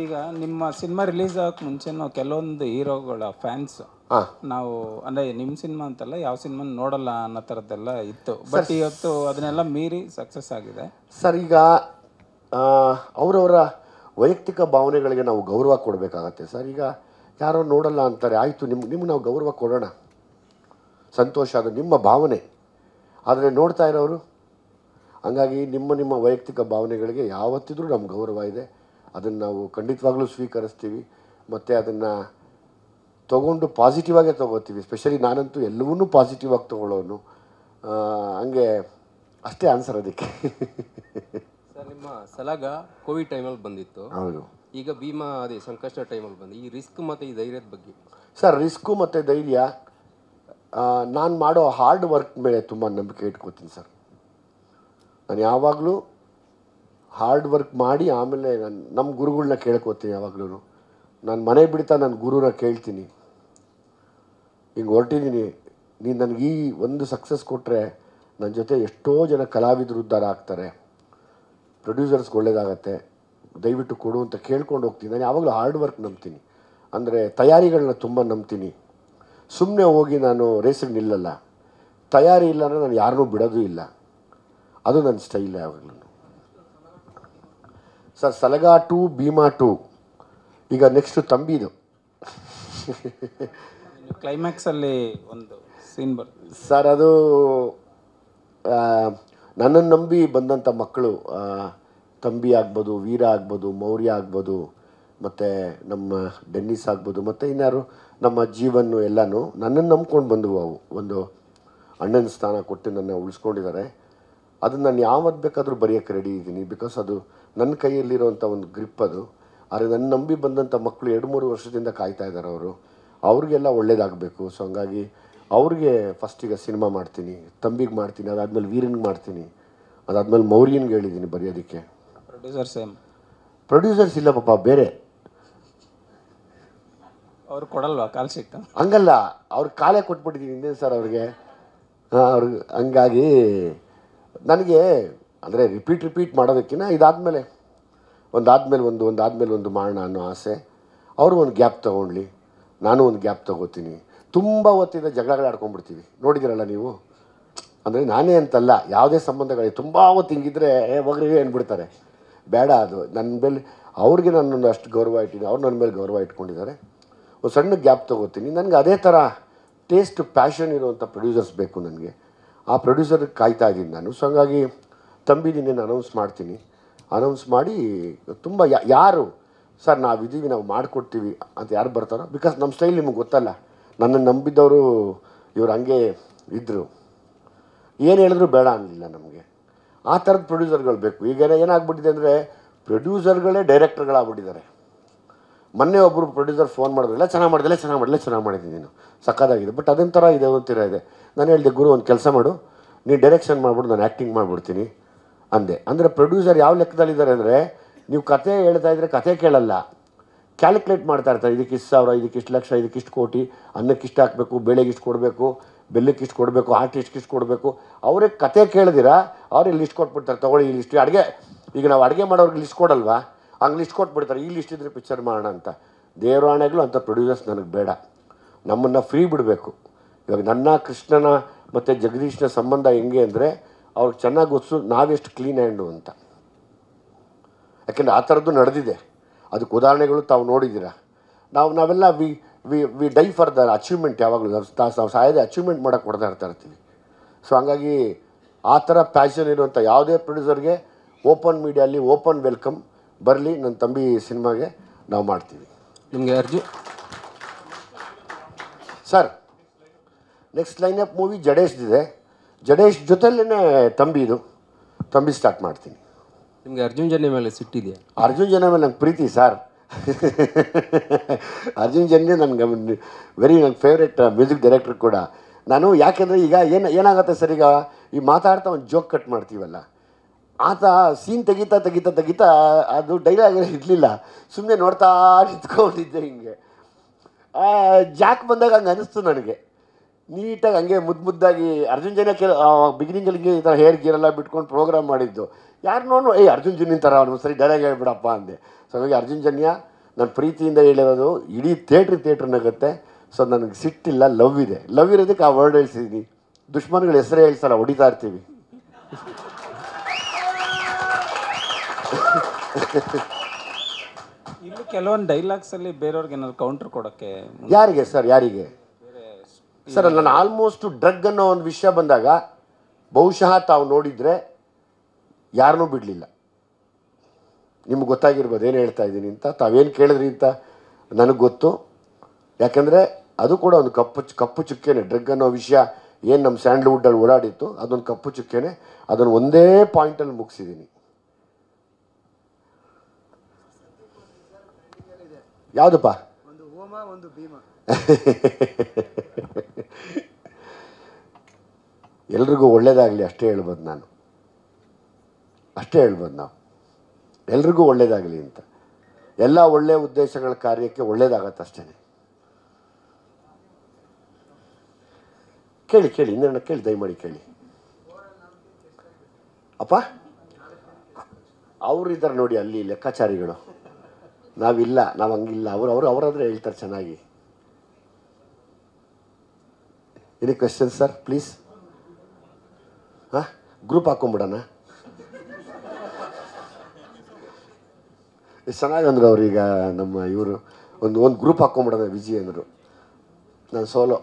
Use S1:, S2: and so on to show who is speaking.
S1: ಈಗ ನಿಮ್ಮ cinema release ಆಗಕ್ಕೆ ಮುಂಚೆ ನಾವು ಕೆಲವೊಂದು ಹೀರೋಗಳ ಫ್ಯಾನ್ಸ್ ನಾವು ಅಂದರೆ ನಿಮ್ಮ ಸಿನಿಮಾ ಅಂತಲ್ಲ ಯಾವ ಸಿನಿಮಾ ನೋಡಲ್ಲ ಅನ್ನೋ ಥರದ್ದೆಲ್ಲ ಇತ್ತು. ಬಟ್ ಇವತ್ತು ಅದನ್ನೆಲ್ಲ ಮೀರಿ ಸಕ್ಸಸ್ ಆಗಿದೆ
S2: ಸರ್. ಈಗ ಅವರವರ ವೈಯಕ್ತಿಕ ಭಾವನೆಗಳಿಗೆ ನಾವು ಗೌರವ ಕೊಡಬೇಕಾಗತ್ತೆ ಸರ್. ಈಗ ಯಾರೋ ನೋಡಲ್ಲ ಅಂತಾರೆ, ಆಯಿತು, ನಿಮ್ಗೆ ನಾವು ಗೌರವ ಕೊಡೋಣ, ಸಂತೋಷ, ಅದು ನಿಮ್ಮ ಭಾವನೆ. ಆದರೆ ನೋಡ್ತಾ ಇರೋರು, ಹಂಗಾಗಿ ನಿಮ್ಮ ವೈಯಕ್ತಿಕ ಭಾವನೆಗಳಿಗೆ ಯಾವತ್ತಿದ್ರೂ ನಮ್ಮ ಗೌರವ ಇದೆ. ಅದನ್ನು ನಾವು ಖಂಡಿತವಾಗ್ಲೂ ಸ್ವೀಕರಿಸ್ತೀವಿ ಮತ್ತು ಅದನ್ನು ತೊಗೊಂಡು ಪಾಸಿಟಿವ್ ಆಗೇ ತೊಗೋತೀವಿ. ಸ್ಪೆಷಲಿ ನಾನಂತೂ ಎಲ್ಲವನ್ನೂ ಪಾಸಿಟಿವ್ ಆಗಿ ತೊಗೊಳ್ಳೋನು. ಹಂಗೆ ಅಷ್ಟೇ ಆನ್ಸರ್ ಅದಕ್ಕೆ.
S3: ಸರ್, ನಿಮ್ಮ ಸಲಾಗ ಕೋವಿಡ್ ಟೈಮಲ್ಲಿ ಬಂದಿತ್ತು.
S2: ಹೌದು.
S3: ಈಗ ಭೀಮಾ ಅದೇ ಸಂಕಷ್ಟ ಟೈಮಲ್ಲಿ ಬಂದು ಈ ರಿಸ್ಕ್ ಮತ್ತು ಈ ಧೈರ್ಯದ ಬಗ್ಗೆ
S2: ಸರ್, ರಿಸ್ಕು ಮತ್ತು ಧೈರ್ಯ, ನಾನು ಮಾಡೋ ಹಾರ್ಡ್ ವರ್ಕ್ ಮೇಲೆ ತುಂಬ ನಂಬಿಕೆ ಇಟ್ಕೋತೀನಿ ಸರ್. ನಾನು ಯಾವಾಗಲೂ ಹಾರ್ಡ್ ವರ್ಕ್ ಮಾಡಿ ಆಮೇಲೆ ನಮ್ಮ ಗುರುಗಳನ್ನ ಕೇಳ್ಕೊತೀನಿ. ಯಾವಾಗಲೂ ನಾನು ಮನೆ ಬಿಡ್ತಾ ನನ್ನ ಗುರುನ ಕೇಳ್ತೀನಿ, ಹಿಂಗೆ ಹೊರಟಿದ್ದೀನಿ, ನೀನು ನನಗೆ ಈ ಒಂದು ಸಕ್ಸಸ್ ಕೊಟ್ಟರೆ ನನ್ನ ಜೊತೆ ಎಷ್ಟೋ ಜನ ಕಲಾವಿದರು ಉದ್ಧಾರ ಆಗ್ತಾರೆ, ಪ್ರೊಡ್ಯೂಸರ್ಸ್ಗೆ ಒಳ್ಳೇದಾಗತ್ತೆ, ದಯವಿಟ್ಟು ಕೊಡು ಅಂತ ಕೇಳ್ಕೊಂಡು ಹೋಗ್ತೀನಿ. ನಾನು ಯಾವಾಗಲೂ ಹಾರ್ಡ್ ವರ್ಕ್ ನಂಬ್ತೀನಿ, ಅಂದರೆ ತಯಾರಿಗಳನ್ನ ತುಂಬ ನಂಬ್ತೀನಿ. ಸುಮ್ಮನೆ ಹೋಗಿ ನಾನು ರೇಸಿಗೆ ನಿಲ್ಲಲ್ಲ. ತಯಾರಿ ಇಲ್ಲ ಅಂದರೆ ನಾನು ಯಾರನ್ನೂ ಬಿಡೋದು ಇಲ್ಲ. ಅದು ನನ್ನ ಸ್ಟೈಲ್ ಯಾವಾಗಲೂ. ಸರ್, ಸಲಗ 2, ಭೀಮಾ 2, ಈಗ ನೆಕ್ಸ್ಟು ತಂಬಿದು.
S1: ಕ್ಲೈಮ್ಯಾಕ್ಸಲ್ಲಿ ಒಂದು ಸೀನ್ ಬರ್ತದೆ
S2: ಸರ್, ಅದು ನನ್ನನ್ನು ನಂಬಿ ಬಂದಂಥ ಮಕ್ಕಳು, ತಂಬಿ ಆಗ್ಬೋದು, ವೀರ ಆಗ್ಬೋದು, ಮೌರ್ಯ ಆಗ್ಬೋದು, ಮತ್ತು ನಮ್ಮ ಡೆನ್ನಿಸ್ ಆಗ್ಬೋದು, ಮತ್ತು ಇನ್ಯಾರು ನಮ್ಮ ಜೀವನ ಎಲ್ಲನೂ ನನ್ನನ್ನು ನಂಬ್ಕೊಂಡು ಬಂದವು. ಅವು ಒಂದು ಅಣ್ಣನ ಸ್ಥಾನ ಕೊಟ್ಟು ನನ್ನ ಉಳಿಸ್ಕೊಂಡಿದ್ದಾರೆ. ಅದನ್ನು ನಾನು ಯಾವತ್ತು ಬೇಕಾದರೂ ಬರೆಯೋಕ್ಕೆ ರೆಡಿ ಇದ್ದೀನಿ. ಬಿಕಾಸ್ ಅದು ನನ್ನ ಕೈಯಲ್ಲಿರೋವಂಥ ಒಂದು ಗ್ರಿಪ್ ಅದು. ಆದರೆ ನನ್ನ ನಂಬಿ ಬಂದಂಥ ಮಕ್ಕಳು 2-3 ವರ್ಷದಿಂದ ಕಾಯ್ತಾ ಇದ್ದಾರೆ. ಅವ್ರಿಗೆಲ್ಲ ಒಳ್ಳೇದಾಗಬೇಕು. ಸೊ ಹಂಗಾಗಿ ಅವ್ರಿಗೆ ಫಸ್ಟಿಗೆ ಸಿನಿಮಾ ಮಾಡ್ತೀನಿ, ತಂಬಿಗೆ ಮಾಡ್ತೀನಿ, ಅದಾದಮೇಲೆ ವೀರನಿಗೆ ಮಾಡ್ತೀನಿ, ಅದಾದಮೇಲೆ ಮೌರ್ಯನಿಗೆ ಹೇಳಿದ್ದೀನಿ ಬರೆಯೋದಕ್ಕೆ. ಪ್ರೊಡ್ಯೂಸರ್ಸ್ ಇಲ್ಲ ಪಾಪ, ಬೇರೆ
S1: ಅವ್ರು ಕೊಡಲ್ವಾ ಕಾಲ್ ಶೀಟ್?
S2: ಹಂಗಲ್ಲ, ಅವ್ರ ಕಾಲೇ ಕೊಟ್ಬಿಟ್ಟಿದ್ದೀನಿ ಇನ್ನೇನು ಸರ್ ಅವ್ರಿಗೆ. ಅವ್ರಿಗೆ ಹಂಗಾಗಿ ನನಗೆ ಅಂದರೆ ರಿಪೀಟ್ ಮಾಡೋದಕ್ಕಿಂತ ಇದಾದಮೇಲೆ ಒಂದು ಮಾಡೋಣ ಅನ್ನೋ ಆಸೆ. ಅವರು ಒಂದು ಗ್ಯಾಪ್ ತೊಗೊಳ್ಳಿ, ನಾನು ಒಂದು ಗ್ಯಾಪ್ ತೊಗೋತೀನಿ. ತುಂಬ ಹೊತ್ತಿಂದ ಜಗಳಗಳಾಡ್ಕೊಂಡ್ಬಿಡ್ತೀವಿ, ನೋಡಿದ್ದೀರಲ್ಲ ನೀವು. ಅಂದರೆ ನಾನೇ ಅಂತಲ್ಲ, ಯಾವುದೇ ಸಂಬಂಧಗಳಿಗೆ ತುಂಬ ಹೊತ್ತು ಹಿಂಗಿದ್ರೆ ಹೋಗ್ರಿ ಅಂದ್ಬಿಡ್ತಾರೆ. ಬೇಡ, ಅದು ನನ್ನ ಮೇಲೆ ಅವ್ರಿಗೆ ನನ್ನೊಂದು ಅಷ್ಟು ಗೌರವ ಇಟ್ಟಿದ್ದೀನಿ, ಅವ್ರು ನನ್ನ ಮೇಲೆ ಗೌರವ ಇಟ್ಕೊಂಡಿದ್ದಾರೆ. ಒಂದು ಸಣ್ಣ ಗ್ಯಾಪ್ ತೊಗೋತೀನಿ. ನನಗೆ ಅದೇ ಥರ ಟೇಸ್ಟ್, ಪ್ಯಾಷನ್ ಇರುವಂಥ ಪ್ರೊಡ್ಯೂಸರ್ಸ್ ಬೇಕು ನನಗೆ. ಆ ಪ್ರೊಡ್ಯೂಸರ್ಗೆ ಕಾಯ್ತಾ ಇದ್ದೀನಿ ನಾನು. ಸೊ ಹಂಗಾಗಿ ತಂಬಿದಿನೇ ಅನೌನ್ಸ್ ಮಾಡ್ತೀನಿ. ಅನೌನ್ಸ್ ಮಾಡಿ ತುಂಬ ಯಾರು ಸರ್ ನಾವಿದ್ದೀವಿ, ನಾವು ಮಾಡಿಕೊಡ್ತೀವಿ ಅಂತ ಯಾರು ಬರ್ತಾರೋ, ಬಿಕಾಸ್ ನಮ್ಮ ಸ್ಟೈಲ್ ನಿಮಗೆ ಗೊತ್ತಲ್ಲ. ನನ್ನನ್ನು ನಂಬಿದ್ದವರು ಇವರು ಹಂಗೆ ಇದ್ದರು, ಏನು ಹೇಳಿದ್ರು ಬೇಡ ಅನ್ನಲಿಲ್ಲ ನಮಗೆ. ಆ ಥರದ ಪ್ರೊಡ್ಯೂಸರ್ಗಳು ಬೇಕು. ಈಗ ಏನಾಗ್ಬಿಟ್ಟಿದೆ ಅಂದರೆ ಪ್ರೊಡ್ಯೂಸರ್ಗಳೇ ಡೈರೆಕ್ಟರ್ಗಳಾಗ್ಬಿಟ್ಟಿದ್ದಾರೆ. ಮೊನ್ನೆ ಒಬ್ಬರು ಪ್ರೊಡ್ಯೂಸರ್ ಫೋನ್ ಮಾಡಿದ್ರು, ಎಲ್ಲ ಚೆನ್ನಾಗಿ ಮಾಡಿದ್ದೀನಿ ನೀನು, ಸಕ್ಕತ್ತಾಗಿದೆ, ಬಟ್ ಅದೊಂಥರ ಇದೆ, ಒಂಥರ ಇದೆ. ನಾನು ಹೇಳಿದೆ, ಗುರು ಒಂದು ಕೆಲಸ ಮಾಡು, ನೀನು ಡೈರೆಕ್ಷನ್ ಮಾಡಿಬಿಡು, ನಾನು ಆ್ಯಕ್ಟಿಂಗ್ ಮಾಡಿಬಿಡ್ತೀನಿ ಅಂದೆ. ಅಂದರೆ ಪ್ರೊಡ್ಯೂಸರ್ ಯಾವ ಲೆಕ್ಕದಲ್ಲಿದ್ದಾರೆ ಅಂದರೆ, ನೀವು ಕತೆ ಹೇಳ್ತಾ ಇದ್ದರೆ ಕತೆ ಕೇಳಲ್ಲ, ಕ್ಯಾಲ್ಕುಲೇಟ್ ಮಾಡ್ತಾ ಇರ್ತಾರೆ. ಇದಕ್ಕಿಷ್ಟು ಸಾವಿರ, ಇದಕ್ಕಿಷ್ಟು ಲಕ್ಷ, ಇದಕ್ಕಿಷ್ಟು ಕೋಟಿ, ಅನ್ನಕ್ಕಿಷ್ಟು ಹಾಕಬೇಕು, ಬೇಳೆಗಿಷ್ಟು ಕೊಡಬೇಕು, ಬೆಲ್ಲಕ್ಕಿಷ್ಟು ಕೊಡಬೇಕು, ಆರ್ಟಿಸ್ಟ್ಗಿಷ್ಟು ಕೊಡಬೇಕು. ಅವ್ರಿಗೆ ಕತೆ ಕೇಳಿದಿರಾ ಅವ್ರಿಗೆ ಲಿಸ್ಟ್ ಕೊಟ್ಬಿಡ್ತಾರೆ, ತೊಗೊಳ್ಳಿ ಈ ಲಿಸ್ಟ್. ಈಗ ನಾವು ಅಡುಗೆ ಮಾಡೋರಿಗೆ ಲಿಸ್ಟ್ ಕೊಡಲ್ವಾ, ಹಂಗೆ ಲಿಸ್ಟ್ ಕೊಟ್ಬಿಡ್ತಾರೆ, ಈ ಲಿಸ್ಟ್ ಇದ್ರೆ ಪಿಕ್ಚರ್ ಮಾಡೋಣ ಅಂತ. ದೇವರಾಣೆಗಳು ಅಂಥ ಪ್ರೊಡ್ಯೂಸರ್ಸ್ ನನಗೆ ಬೇಡ. ನಮ್ಮನ್ನು ಫ್ರೀ ಬಿಡಬೇಕು. ಇವಾಗ ನನ್ನ ಕೃಷ್ಣನ ಮತ್ತು ಜಗದೀಶ್ನ ಸಂಬಂಧ ಹೆಂಗೆ ಅಂದರೆ, ಅವ್ರಿಗೆ ಚೆನ್ನಾಗಿ ಗೊತ್ತು ನಾವೆಷ್ಟು ಕ್ಲೀನ್ ಹ್ಯಾಂಡು ಅಂತ. ಯಾಕೆಂದರೆ ಆ ಥರದ್ದು ನಡೆದಿದೆ. ಅದಕ್ಕೆ ಉದಾಹರಣೆಗಳು ತಾವು ನೋಡಿದ್ದೀರ. ನಾವೆಲ್ಲ we die for the achievement. ಯಾವಾಗಲೂ ನಾವು ಸಾಯದೆ ಅಚೀವ್ಮೆಂಟ್ ಮಾಡೋಕ್ಕೆ ಹೊಡೆದಾ ಇರ್ತೀವಿ. ಸೊ ಹಂಗಾಗಿ ಆ ಥರ ಪ್ಯಾಷನ್ ಇರುವಂಥ ಯಾವುದೇ ಪ್ರೊಡ್ಯೂಸರ್ಗೆ ಓಪನ್ ಮೀಡಿಯಲ್ಲಿ ಓಪನ್ ವೆಲ್ಕಮ್. ಬರಲಿ, ನನ್ನ ತಂಬಿ ಸಿನಿಮಾಗೆ ನಾವು ಮಾಡ್ತೀವಿ.
S3: ನಿಮಗೆ Arjun
S2: sir, next lineup movie ಜಡೇಶ್ದಿದೆ. ಜಡೇಶ್ ಜೊತೆಲೇ ತಂಬಿ ಸ್ಟಾರ್ಟ್ ಮಾಡ್ತೀನಿ.
S3: ನಿಮಗೆ ಅರ್ಜುನ್ ಜನ್ಯ ಮೇಲೆ ಸಿಟ್ಟಿದೆಯಾ?
S2: ಅರ್ಜುನ್ ಜನ್ಯ ಮೇಲೆ ನಂಗೆ ಪ್ರೀತಿ ಸರ್. ಅರ್ಜುನ್ ಜನ್ಯ ನನಗೆ ನನ್ನ ಫೇವ್ರೆಟ್ ಮ್ಯೂಸಿಕ್ ಡೈರೆಕ್ಟರ್ ಕೂಡ. ನಾನು ಯಾಕೆಂದರೆ ಈಗ ಏನಾಗುತ್ತೆ ಸರ್, ಈಗ ಈ ಮಾತಾಡ್ತಾ ಒಂದು ಜೋಕ್ ಕಟ್ ಮಾಡ್ತೀವಲ್ಲ, ಆತ ಸೀನ್ ತೆಗಿತಾ ಅದು ಡೈಲಾಗ್ ಇರಲಿಲ್ಲ, ಸುಮ್ಮನೆ ನೋಡ್ತಾ ನಿಂತ್ಕೊಂಡಿದ್ದೆ ಹಿಂಗೆ. ಜಾಕ್ ಬಂದಾಗ ಹಂಗೆ ಅನ್ನಿಸ್ತು ನನಗೆ. ನೀಟಾಗಿ ಹಂಗೆ ಮುದ್ದಾಗಿ ಅರ್ಜುನ್ ಜನ್ಯ ಬಿಗಿನಿಂಗಲ್ಲಿ ಈ ಥರ ಹೇರ್ ಗೀರೆಲ್ಲ ಬಿಟ್ಕೊಂಡು ಪ್ರೋಗ್ರಾಮ್ ಮಾಡಿದ್ದು. ಯಾರನ್ನೂ ಅರ್ಜುನ್ ಜನ್ಯನ್ ಥರ ಅವ್ನು ಸರಿ ಡೈಲಾಗ್ ಹೇಳ್ಬಿಡಪ್ಪ ಅಂದೆ. ಸೊ ಹಾಗಾಗಿ ಅರ್ಜುನ್ ಜನ್ಯ ನಾನು ಪ್ರೀತಿಯಿಂದ ಹೇಳಿರೋದು, ಇಡೀ ಥಿಯೇಟ್ರ್ ನಗುತ್ತೆ. ಸೊ ನನಗೆ ಸಿಟ್ಟಿಲ್ಲ, ಲವ್ ಇದೆ. ಲವ್ ಇರೋದಕ್ಕೆ ಆ ವರ್ಡ್ ಹೇಳ್ಸಿದ್ದೀನಿ. ದುಶ್ಮನ್ಗಳ ಹೆಸರೇ ಹೇಳ್ಸಲ್ಲ, ಹೊಡಿತಾ ಇರ್ತೀವಿ.
S1: ಇಲ್ಲಿ ಕೆಲವೊಂದು ಡೈಲಾಗ್ಸಲ್ಲಿ ಬೇರೆಯವ್ರಿಗೆ ಏನಾದ್ರು ಕೌಂಟ್ರ್ ಕೊಡೋಕ್ಕೆ
S2: ಯಾರಿಗೆ ಸರ್, ಯಾರಿಗೆ ಸರ್? ನಾನು ಆಲ್ಮೋಸ್ಟು ಡ್ರಗ್ ಅನ್ನೋ ಒಂದು ವಿಷಯ ಬಂದಾಗ ಬಹುಶಃ ತಾವು ನೋಡಿದರೆ ಯಾರನ್ನೂ ಬಿಡಲಿಲ್ಲ. ನಿಮ್ಗೆ ಗೊತ್ತಾಗಿರ್ಬೋದು ಏನು ಹೇಳ್ತಾ ಇದ್ದೀನಿ ಅಂತ. ತಾವೇನು ಕೇಳಿದ್ರಿ ಅಂತ ನನಗೆ ಗೊತ್ತು. ಯಾಕೆಂದರೆ ಅದು ಕೂಡ ಒಂದು ಕಪ್ಪು ಚುಕ್ಕೆನೆ. ಡ್ರಗ್ ಅನ್ನೋ ವಿಷಯ ಏನು ನಮ್ಮ ಸ್ಯಾಂಡ್ಲ್ವುಡ್ಡಲ್ಲಿ ಓಡಾಡಿತ್ತು, ಅದೊಂದು ಕಪ್ಪು ಚುಕ್ಕೆನೆ. ಅದನ್ನು ಒಂದೇ ಪಾಯಿಂಟಲ್ಲಿ ಮುಗಿಸಿದ್ದೀನಿ. ಯಾವುದಪ್ಪ? ಎಲ್ರಿಗೂ ಒಳ್ಳೇದಾಗಲಿ ಅಷ್ಟೇ ಹೇಳ್ಬೋದು ನಾನು. ಅಷ್ಟೇ ಹೇಳ್ಬೋದು ನಾವು, ಎಲ್ರಿಗೂ ಒಳ್ಳೇದಾಗಲಿ ಅಂತ. ಎಲ್ಲ ಒಳ್ಳೆಯ ಉದ್ದೇಶಗಳ ಕಾರ್ಯಕ್ಕೆ ಒಳ್ಳೇದಾಗತ್ತೆ ಅಷ್ಟೇ. ಕೇಳಿ ಇನ್ನೇನು ಕೇಳಿ, ದಯಮಾಡಿ ಕೇಳಿ. ಅಪ್ಪ ಅವರಿದ್ದಾರೆ ನೋಡಿ ಅಲ್ಲಿ ಲೆಕ್ಕಾಚಾರಿಗಳು. ನಾವಿಲ್ಲ, ನಾವು ಹಂಗಿಲ್ಲ. ಅವರಾದ್ರೆ ಹೇಳ್ತಾರೆ ಚೆನ್ನಾಗಿ. Any question sir please? ಹಾಂ, ಗ್ರೂಪ್ ಹಾಕೊಂಬಿಡೋಣ. ಎಷ್ಟು ಚೆನ್ನಾಗಿ ಅಂದರು ಅವ್ರೀಗ ನಮ್ಮ ಇವರು. ಒಂದು ಗ್ರೂಪ್ ಹಾಕ್ಕೊಂಬಿಡೋಣ ವಿಜಿ ಅಂದರು. ನಾನು ಸೋಲೋ.